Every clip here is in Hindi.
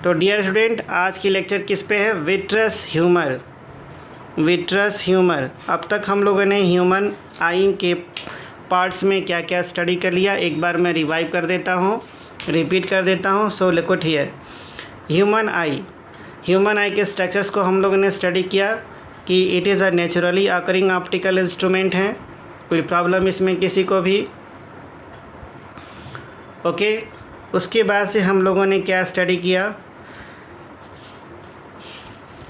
तो डियर स्टूडेंट, आज की लेक्चर किस पे है? Vitreous humour. Vitreous humour. अब तक हम लोगों ने ह्यूमन आई के पार्ट्स में क्या क्या स्टडी कर लिया, एक बार मैं रिवाइव कर देता हूँ, रिपीट कर देता हूँ। सो लिखो हियर, ह्यूमन आई। ह्यूमन आई के स्ट्रक्चर्स को हम लोगों ने स्टडी किया कि it is a naturally occurring optical instrument है, कोई प्रॉब्लम इसमें किसी को भी? ओके। उसके बाद से हम लोगों ने क्या स्टडी किया,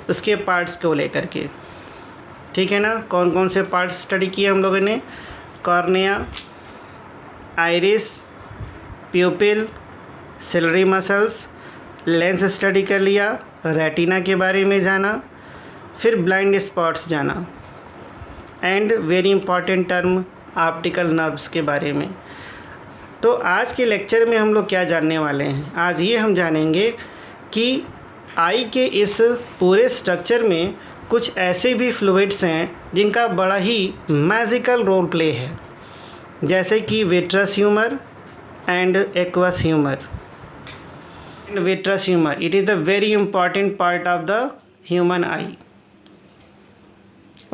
उसके पार्ट्स को लेकर के, ठीक है ना? कौन कौन से पार्ट्स स्टडी किए हम लोगों ने? Cornea, iris, pupil, ciliary muscles, lens study कर लिया, रेटिना के बारे में जाना, फिर ब्लाइंड स्पॉट्स जाना, and very important term optical nerves के बारे में। तो आज के लेक्चर में हम लोग क्या जानने वाले हैं? आज ये हम जानेंगे कि आई के इस पूरे स्ट्रक्चर में कुछ ऐसे भी फ्लूइड्स हैं जिनका बड़ा ही मैजिकल रोल प्ले है, जैसे कि vitreous humour and aqueous humour. Vitreous humour, it is the very important part of the human eye.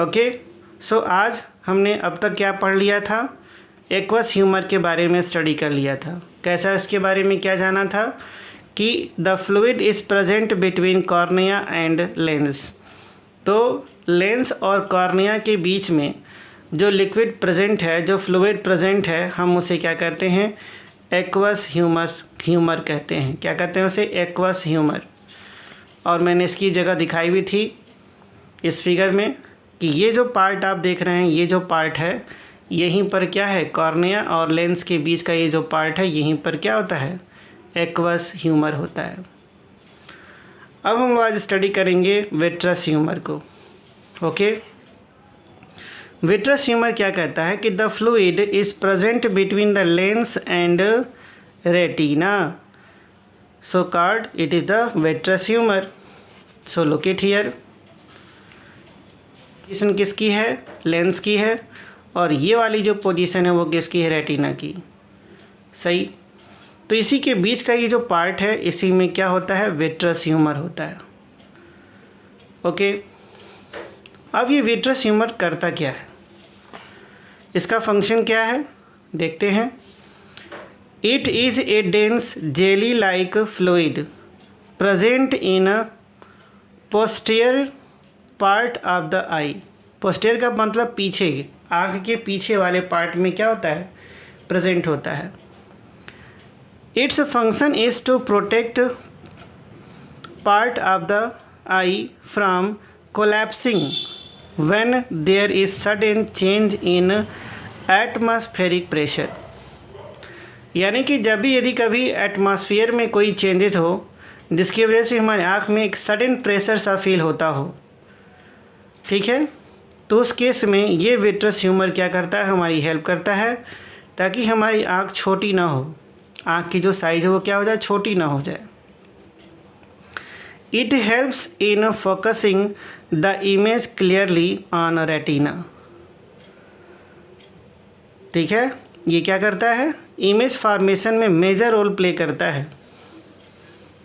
Okay. So आज हमने अब तक क्या पढ़ लिया था? एक्वस ह्यूमर के बारे में स्टडी कर लिया था। कैसा, इसके बारे में क्या जाना था कि the fluid is present between cornea and lens. तो लेंस और कॉर्निया के बीच में जो लिक्विड प्रेजेंट है, जो फ्लूइड प्रेजेंट है, हम उसे क्या कहते हैं? एक्वस ह्यूमर कहते हैं। क्या कहते हैं उसे? Aqueous humour. और मैंने इसकी जगह दिखाई भी थी इस फिगर में कि ये जो पार्ट आप देख रहे हैं, ये जो पार्ट है, यहीं पर क्या है? कॉर्निया और लेंस के बीच का ये जो पार्ट है, यहीं पर क्या होता है? एक्वस ह्यूमर होता है। अब हम आज स्टडी करेंगे विट्रस ह्यूमर को। ओके। विट्रस ह्यूमर क्या कहता है कि the fluid is present between the lens and retina, so called it is the vitreous humour. So look it here, position किसकी है? लेंस की है। और ये वाली जो पोजीशन है वो किसकी है? रेटिना की। सही। तो इसी के बीच का ये जो पार्ट है, इसी में क्या होता है? विट्रस ह्यूमर होता है। ओके। अब ये विट्रस ह्यूमर करता क्या है, इसका फंक्शन क्या है, देखते हैं। It is A dense jelly like fluid present in a posterior part of the I. Posterior का मतलब पीछे, आँख के पीछे वाले पार्ट में क्या होता है? प्रेजेंट होता है। Its function is to protect part of the eye from collapsing when there is sudden change in atmospheric pressure. यानी कि जब भी यदि कभी एटमॉस्फेयर में कोई चेंजेस हो जिसकी वजह से हमारे आँख में एक सडन प्रेशर सा फील होता हो, ठीक है, तो उस केस में ये विट्रस ह्यूमर क्या करता है? हमारी हेल्प करता है ताकि हमारी आँख छोटी ना हो, आँख की जो साइज़ है वो क्या हो जाए? छोटी ना हो जाए। It helps in focusing the image clearly on retina. ठीक है, ये क्या करता है? इमेज फॉर्मेशन में मेजर रोल प्ले करता है,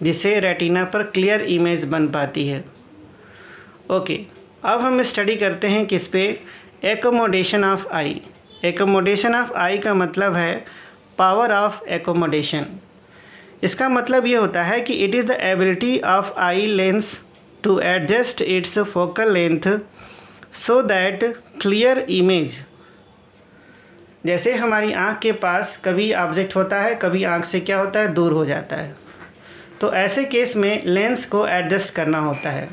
जिससे रेटिना पर क्लियर इमेज बन पाती है। ओके। अब हम स्टडी करते हैं किस पे? Accommodation of eye. Accommodation of eye का मतलब है पावर ऑफ एकोमोडेशन। इसका मतलब ये होता है कि it is the ability of eye lens to adjust its focal length so that clear image. जैसे हमारी आँख के पास कभी ऑब्जेक्ट होता है, कभी आँख से क्या होता है? दूर हो जाता है। तो ऐसे केस में लेंस को एडजस्ट करना होता है,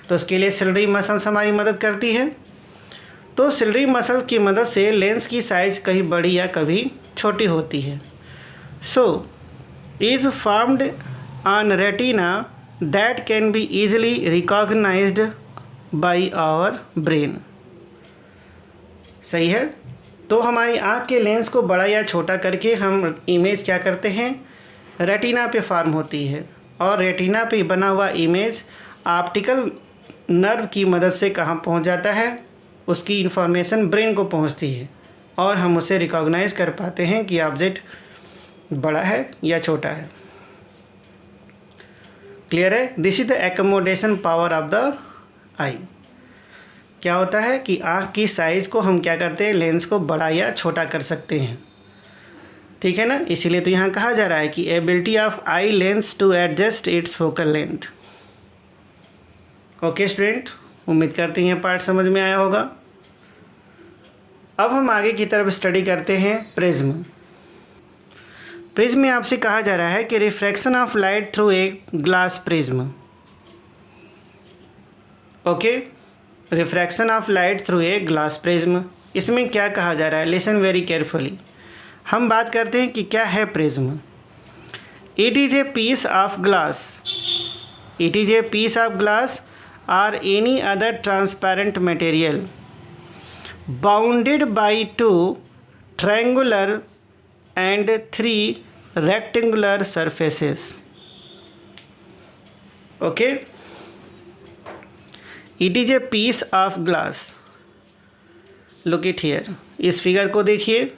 तो उसके लिए सिलरी मसल्स हमारी मदद करती है। तो सिलरी मसल की मदद से लेंस की साइज़ कभी बड़ी या कभी छोटी होती है। So is formed on retina that can be easily recognised by our brain. सही है। तो हमारी आँख के लेंस को बड़ा या छोटा करके हम इमेज क्या करते हैं? रेटिना पे फॉर्म होती है, और रेटिना पे बना हुआ इमेज ऑप्टिकल नर्व की मदद से कहाँ पहुँच जाता है? उसकी इन्फॉर्मेशन ब्रेन को पहुँचती है, और हम उसे रिकॉग्नाइज कर पाते हैं कि ऑब्जेक्ट बड़ा है या छोटा है। क्लियर है? This is the accommodation power of the eye. क्या होता है कि आँख की साइज़ को हम क्या करते हैं, लेंस को बड़ा या छोटा कर सकते हैं, ठीक है ना। इसीलिए तो यहाँ कहा जा रहा है कि ability of eye lens to adjust its focal length. Okay student, उम्मीद करते हैं पार्ट समझ में आया होगा। अब हम आगे की तरफ स्टडी करते हैं प्रिज्म। प्रिज्म में आपसे कहा जा रहा है कि refraction of light through a glass prism. Okay, refraction of light through a glass prism, इसमें क्या कहा जा रहा है, लिसन वेरी केयरफुली। हम बात करते हैं कि क्या है prism. It is a piece of glass, it is a piece of glass और any other transparent material bounded by 2 triangular and 3 rectangular surfaces. Okay, it is a piece of glass. Look it here, इस फिगर को देखिए।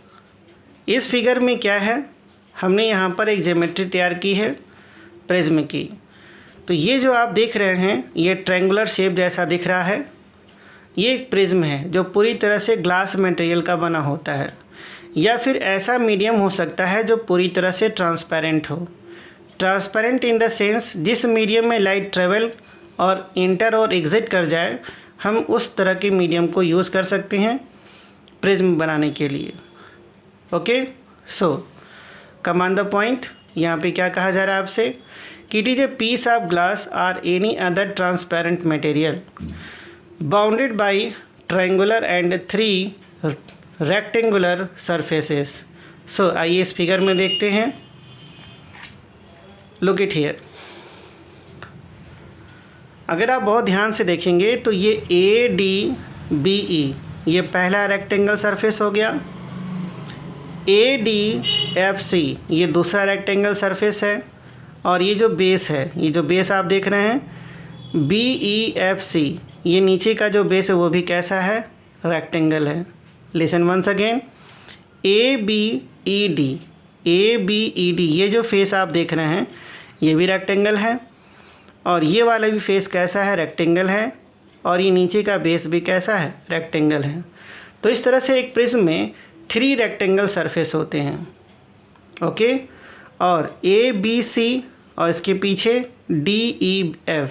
इस फिगर में क्या है, हमने यहाँ पर एक ज्योमेट्री तैयार की है प्रिज्म की। तो ये जो आप देख रहे हैं, ये ट्रायंगुलर शेप जैसा दिख रहा है, ये एक प्रिज्म है जो पूरी तरह से ग्लास मटेरियल का बना होता है, या फिर ऐसा मीडियम हो सकता है जो पूरी तरह से ट्रांसपेरेंट हो। ट्रांसपेरेंट इन द सेंस जिस मीडियम में लाइट ट्रेवल और इंटर और एग्जिट कर जाए, हम उस तरह के मीडियम को यूज़ कर सकते हैं प्रिज्म बनाने के लिए। Okay, so come on the point. यहाँ पे क्या कहा जा रहा है आपसे कि it is a piece of glass और any other transparent material bounded by triangular and 3 rectangular surfaces. So आइए इस फिगर में देखते हैं। Look it here. अगर आप बहुत ध्यान से देखेंगे तो ये ADBE ये पहला रेक्टेंगल सरफेस हो गया, ADFC ये दूसरा रेक्टेंगल सरफेस है, और ये जो बेस है, ये जो बेस आप देख रहे हैं BEFC ये नीचे का जो बेस है वो भी कैसा है, रेक्टेंगल है। लिसन वंस अगेन, ABED ये जो फेस आप देख रहे हैं ये भी रेक्टेंगल है, और ये वाला भी फेस कैसा है, रेक्टेंगल है, और ये नीचे का बेस भी कैसा है, रेक्टेंगल है। तो इस तरह से एक प्रिज्म में 3 रेक्टेंगल सरफेस होते हैं। ओके, और ABC और इसके पीछे DEF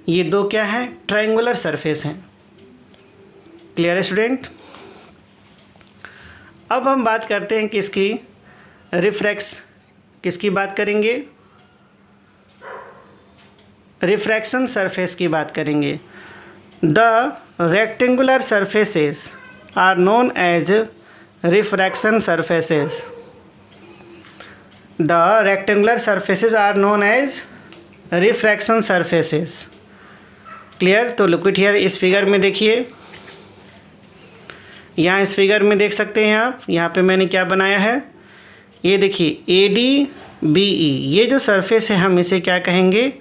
ये 2 क्या है, ट्रायंगुलर सरफेस हैं। क्लियर है स्टूडेंट? अब हम बात करते हैं किसकी, किसकी बात करेंगे, रिफ्रैक्शन सरफेस की बात करेंगे। The rectangular surfaces are known as refraction surfaces. The rectangular surfaces are known as refraction surfaces. Clear? तो लुक इट हियर, इस फिगर में देखिए, यहाँ इस फिगर में देख सकते हैं आप, यहाँ पे मैंने क्या बनाया है, ये देखिए ADBE ये जो सरफेस है हम इसे क्या कहेंगे,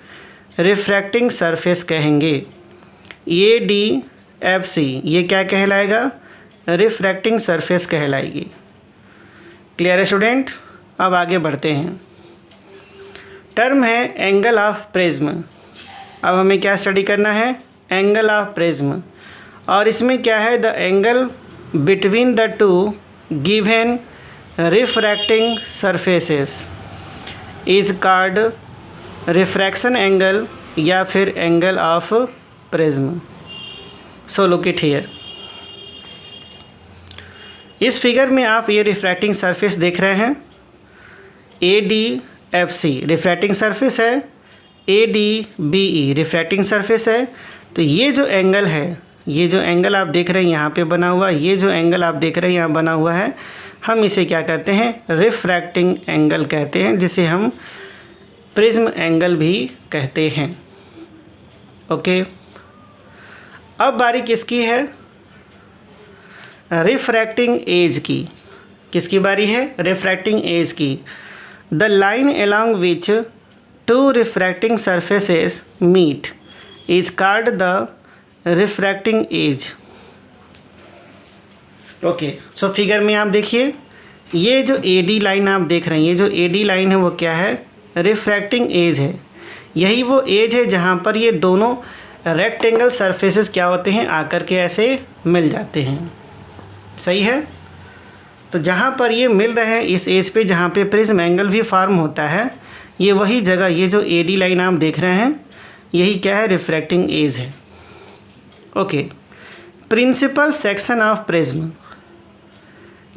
रिफ्रैक्टिंग सरफेस कहेंगे। ADFC ये क्या कहलाएगा, रिफ्रैक्टिंग सरफेस कहलाएगी। क्लियर है स्टूडेंट? अब आगे बढ़ते हैं। टर्म है एंगल ऑफ प्रिज्म। अब हमें क्या स्टडी करना है, एंगल ऑफ प्रिज्म, और इसमें क्या है, the angle between the 2 given refracting surfaces is called refraction angle या फिर angle of prism. So look it here, इस फिगर में आप ये रिफ्रैक्टिंग सरफेस देख रहे हैं, ADFC रिफ्रैक्टिंग सरफेस है, ADBE रिफ्रैक्टिंग सरफेस है। तो ये जो एंगल है, ये जो एंगल आप देख रहे हैं यहाँ पे बना हुआ, ये जो एंगल आप देख रहे हैं यहाँ बना हुआ है, हम इसे क्या कहते हैं, रिफ्रैक्टिंग एंगल कहते हैं, जिसे हम प्रिज्म एंगल भी कहते हैं। ओके, अब बारी किसकी है, रिफ्रैक्टिंग एज की। किसकी बारी है, रिफ्रैक्टिंग एज की। The line along which 2 refracting surfaces meet is called the refracting edge. Okay, so figure में आप देखिए, ये जो AD लाइन आप देख रहे हैं, ये जो AD लाइन है वो क्या है, रिफ्रैक्टिंग एज है। यही वो एज है जहाँ पर ये दोनों रेक्टेंगल सरफेसेस क्या होते हैं, आकर के ऐसे मिल जाते हैं। सही है। तो जहाँ पर ये मिल रहे हैं इस एज पे जहाँ पे प्रिज्म एंगल भी फॉर्म होता है, ये वही जगह, ये जो AD लाइन आप देख रहे हैं यही क्या है, रिफ्रैक्टिंग एज है। Okay, principal section of prism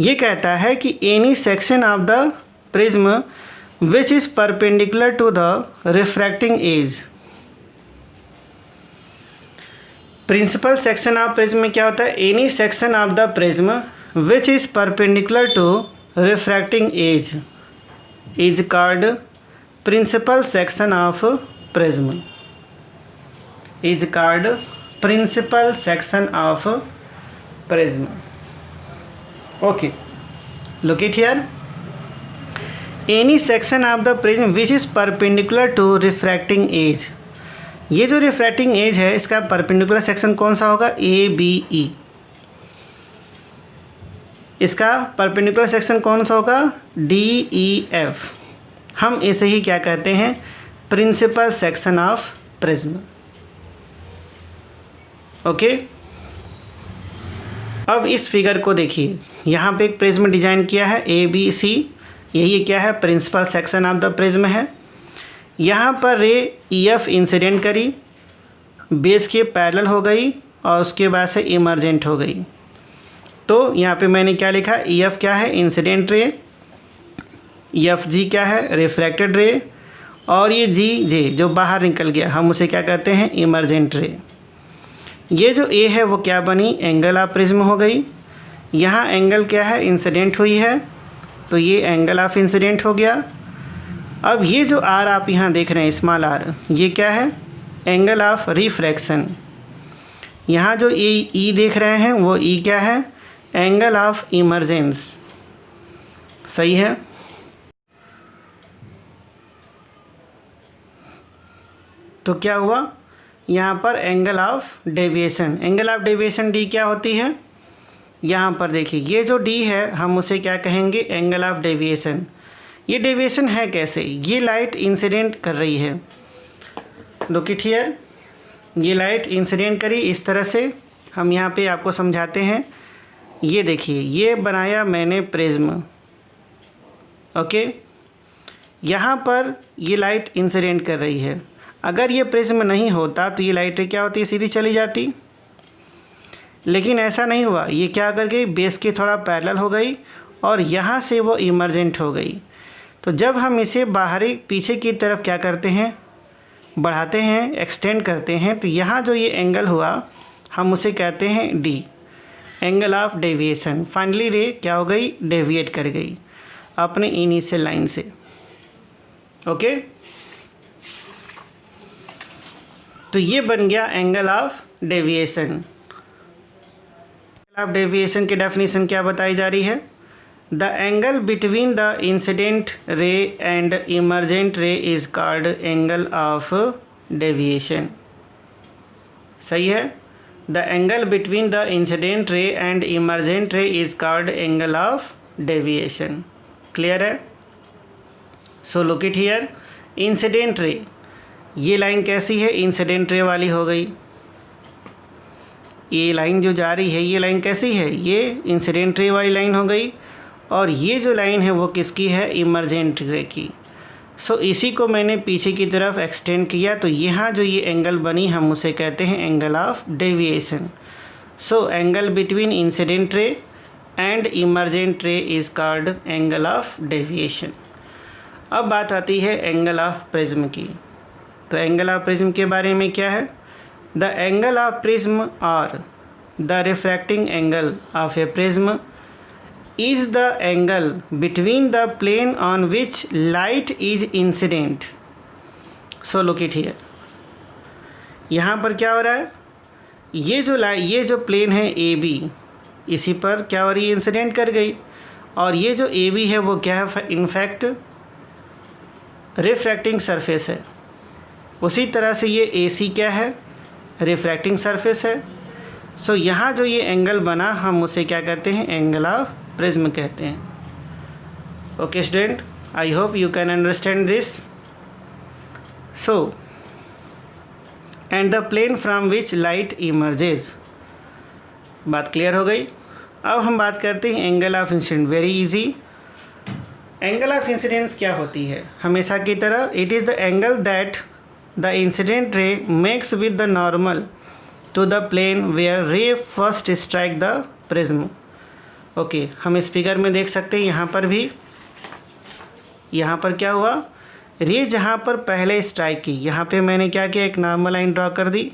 ये कहता है कि any section of the prism which is perpendicular to the refracting edge. Principal section of prism में क्या होता है, any section of the prism which is perpendicular to refracting edge is called principal section of prism, is called principal section of prism. Okay, look it here, any section of the prism which is perpendicular to refracting edge। ये जो रिफ्रैक्टिंग एज है इसका परपेंडिकुलर सेक्शन कौन सा होगा, ABE। इसका परपेंडिकुलर सेक्शन कौन सा होगा, DEF। हम इसे ही क्या कहते हैं, principal section of prism. Okay, अब इस फिगर को देखिए, यहाँ पे एक प्रिज्म डिजाइन किया है ABC, यही क्या है, principal section of the prism है। यहाँ पर रे EF इंसिडेंट करी, बेस के पैरेलल हो गई और उसके बाद से इमर्जेंट हो गई। तो यहाँ पे मैंने क्या लिखा, EF क्या है, इंसिडेंट रे, FG क्या है, रिफ्रैक्टेड रे, और ये GJ जो बाहर निकल गया हम उसे क्या कहते हैं, इमर्जेंट रे। ये जो A है वो क्या बनी, एंगल ऑफ प्रिज्म हो गई। यहाँ एंगल क्या है, इंसिडेंट हुई है, तो ये एंगल ऑफ इंसिडेंट हो गया। अब ये जो R आप यहाँ देख रहे हैं, स्मॉल r, ये क्या है, एंगल ऑफ रिफ्रैक्शन। यहाँ जो E देख रहे हैं वो E क्या है, एंगल ऑफ इमर्जेंस। सही है। तो क्या हुआ, यहाँ पर angle of deviation, angle of deviation D क्या होती है, यहाँ पर देखिए ये जो D है हम उसे क्या कहेंगे, एंगल ऑफ डेविएशन। ये डेविएशन है कैसे, ये लाइट इंसिडेंट कर रही है, लुक इट हियर, ये लाइट इंसिडेंट करी इस तरह से। हम यहाँ पे आपको समझाते हैं। ये देखिए, ये बनाया मैंने प्रिज्म, ओके, यहाँ पर ये लाइट इंसिडेंट कर रही है। अगर ये प्रिज्म नहीं होता तो ये लाइट क्या होती, सीधी चली जाती, लेकिन ऐसा नहीं हुआ। ये क्या कर गई, बेस के थोड़ा पैरेलल हो गई और यहाँ से वो इमर्जेंट हो गई। तो जब हम इसे बाहरी पीछे की तरफ क्या करते हैं, बढ़ाते हैं, एक्सटेंड करते हैं, तो यहाँ जो ये एंगल हुआ हम उसे कहते हैं D, angle of deviation. Finally रे क्या हो गई, डेविएट कर गई अपने इनिशियल लाइन से। ओके, तो ये बन गया angle of deviation. Angle of deviation की डेफिनेशन क्या बताई जा रही है, the angle between the incident ray and emergent ray is called angle of deviation. सही है, the angle between the incident ray and emergent ray is called angle of deviation. Clear है। So look it here, incident ray, ये लाइन कैसी है, इंसिडेंट रे वाली हो गई। ये लाइन जो जा रही है ये लाइन कैसी है, ये इंसिडेंट रे वाली लाइन हो गई। और ये जो लाइन है वो किसकी है, इमर्जेंट रे की। सो इसी को मैंने पीछे की तरफ एक्सटेंड किया, तो यहाँ जो ये एंगल बनी हम उसे कहते हैं angle of deviation. So angle between incident ray and emergent ray is called angle of deviation. अब बात आती है एंगल ऑफ प्रिज्म की। तो एंगल ऑफ प्रिज्म के बारे में क्या है, द एंगल ऑफ प्रिज्म और the refracting angle of a prism is the angle between the plane on which light is incident। So look it here, यहाँ पर क्या हो रहा है, ये जो प्लेन है AB, इसी पर क्या हो रही है, इंसिडेंट कर गई। और ये जो AB है वो क्या है, इनफैक्ट रिफ्रैक्टिंग सरफेस है। उसी तरह से ये AC क्या है, रिफ्रैक्टिंग सरफेस है। सो यहाँ जो ये एंगल बना हम उसे क्या कहते हैं, एंगल ऑफ प्रिज्म कहते हैं। Okay student, I hope you can understand this. So and the plane from which light emerges. बात क्लियर हो गई। अब हम बात करते हैं angle of incidence. Very easy. Angle of incidence क्या होती है? हमेशा की तरह it is the angle that the incident ray makes with the normal to the plane where ray first strike the prism. Okay, हम इस फिगर में देख सकते हैं, यहाँ पर भी, यहाँ पर क्या हुआ, रे जहाँ पर पहले स्ट्राइक की, यहाँ पे मैंने क्या किया, एक नॉर्मल लाइन ड्रॉ कर दी।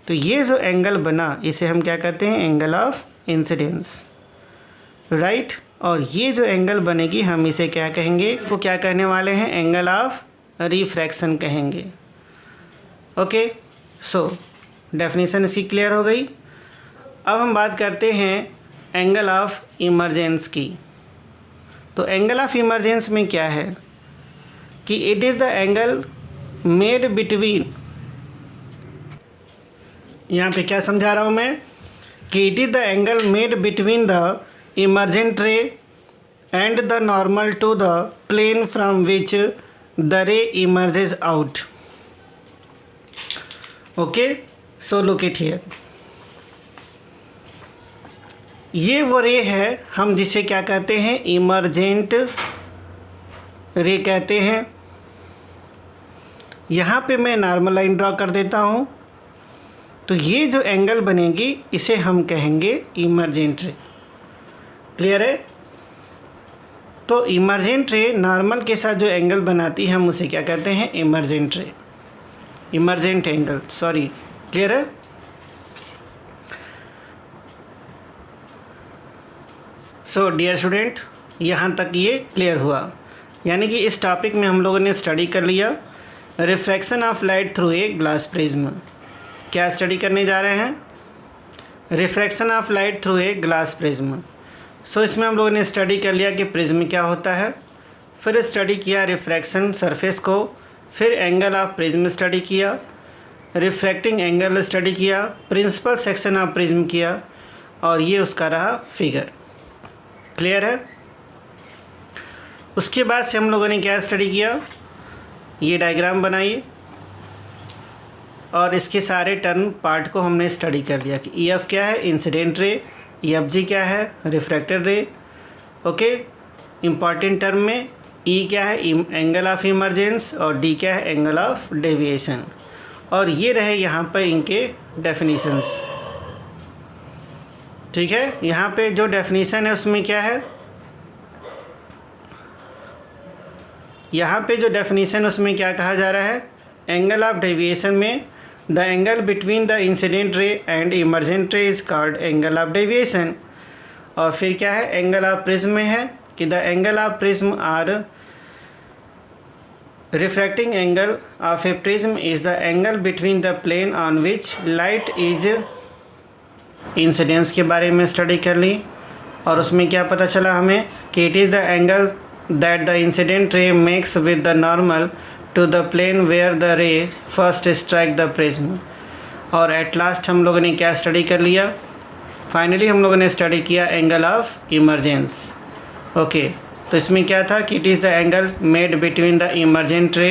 तो ये जो एंगल बना इसे हम क्या कहते हैं, एंगल ऑफ इंसिडेंस, राइट। और ये जो एंगल बनेगी हम इसे क्या कहेंगे, वो क्या कहने वाले हैं, एंगल ऑफ रिफ्रैक्शन कहेंगे। ओके, सो डेफिनेशन इसकी क्लियर हो गई। अब हम बात करते हैं एंगल ऑफ इमर्जेंस की। तो एंगल ऑफ इमर्जेंस में क्या है कि it is the angle made between, यहाँ पे क्या समझा रहा हूँ मैं कि it is the angle made between the emergent ray and the normal to the plane from which the ray emerges out. Okay, so look it here. ये वो रे है हम जिसे क्या कहते हैं, इमर्जेंट रे कहते हैं। यहाँ पे मैं नॉर्मल लाइन ड्रॉ कर देता हूँ। तो ये जो एंगल बनेगी इसे हम कहेंगे इमर्जेंट रे। क्लियर है? तो इमर्जेंट रे नॉर्मल के साथ जो एंगल बनाती है हम उसे क्या कहते हैं, इमर्जेंट रे, इमर्जेंट एंगल, सॉरी। क्लियर है? सो डियर स्टूडेंट, यहाँ तक ये क्लियर हुआ। यानी कि इस टॉपिक में हम लोगों ने स्टडी कर लिया refraction of light through a glass prism. क्या स्टडी करने जा रहे हैं, refraction of light through a glass prism. So इसमें हम लोगों ने स्टडी कर लिया कि प्रिज्म क्या होता है, फिर स्टडी किया रिफ्रैक्शन सरफेस को, फिर एंगल ऑफ प्रिज्म स्टडी किया, रिफ्रैक्टिंग एंगल स्टडी किया, प्रिंसिपल सेक्शन ऑफ प्रिज्म किया, और ये उसका रहा फिगर। क्लियर है? उसके बाद से हम लोगों ने क्या स्टडी किया, ये डायग्राम बनाइए और इसके सारे टर्म पार्ट को हमने स्टडी कर लिया कि ई एफ क्या है, incident ray, E F G क्या है, रिफ्रैक्टेड रे। ओके, इम्पॉर्टेंट टर्म में ई क्या है, एंगल ऑफ इमर्जेंस, और डी क्या है, एंगल ऑफ डेविएशन। और ये रहे यहाँ पर इनके डेफिनीशंस। ठीक है, यहाँ पे जो डेफिनीशन है उसमें क्या है, यहाँ पे जो डेफिनीशन उसमें क्या कहा जा रहा है, एंगल ऑफ डेविएशन में the angle between the incident ray and emergent ray is called angle of deviation. और फिर क्या है, एंगल ऑफ प्रिज्म में है कि the angle of prism or refracting angle of a prism is the angle between the plane on which light is incidence के बारे में स्टडी कर ली। और उसमें क्या पता चला हमें कि it is the angle that the incident ray makes with the normal to the plane where the ray first strike the prism. और एट लास्ट हम लोगों ने क्या स्टडी कर लिया, फाइनली हम लोगों ने स्टडी किया एंगल ऑफ इमर्जेंस। ओके, तो इसमें क्या था कि it is the angle made between the emergent ray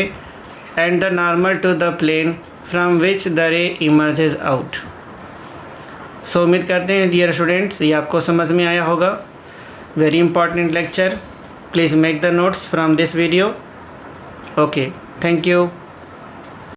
and the normal to the plane from which the ray emerges out. So उम्मीद करते हैं डियर स्टूडेंट्स ये आपको समझ में आया होगा। Very important lecture, please make the notes from this video. Okay, thank you.